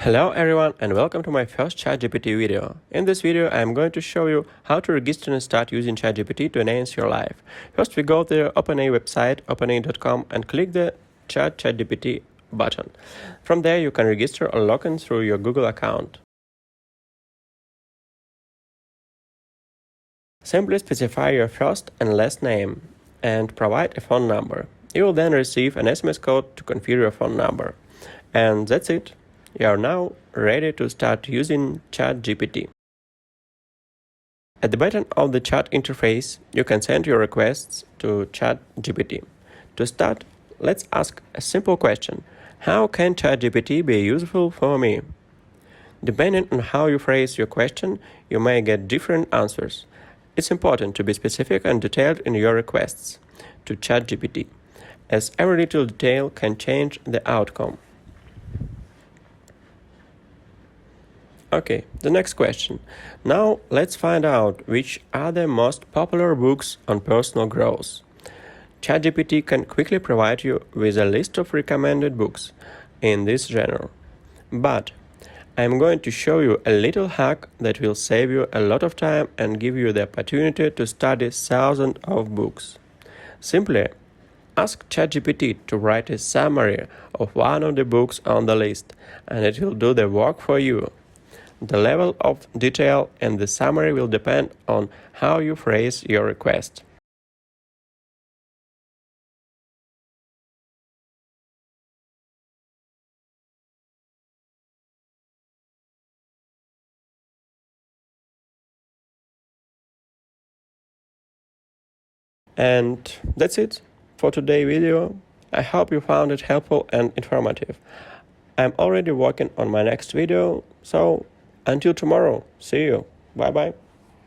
Hello everyone and welcome to my first ChatGPT video. In this video I am going to show you how to register and start using ChatGPT to enhance your life. First we go to the OpenAI website, openai.com, and click the ChatGPT button. From there you can register or log in through your Google account. Simply specify your first and last name and provide a phone number. You will then receive an SMS code to configure your phone number. And that's it. You are now ready to start using ChatGPT. At the bottom of the chat interface, you can send your requests to ChatGPT. To start, let's ask a simple question. How can ChatGPT be useful for me? Depending on how you phrase your question, you may get different answers. It's important to be specific and detailed in your requests to ChatGPT, as every little detail can change the outcome. Okay, the next question. Now let's find out which are the most popular books on personal growth. ChatGPT can quickly provide you with a list of recommended books in this genre. But I'm going to show you a little hack that will save you a lot of time and give you the opportunity to study thousands of books. Simply ask ChatGPT to write a summary of one of the books on the list, and it will do the work for you. The level of detail and the summary will depend on how you phrase your request. And that's it for today's video. I hope you found it helpful and informative. I'm already working on my next video, so until tomorrow, see you. Bye bye.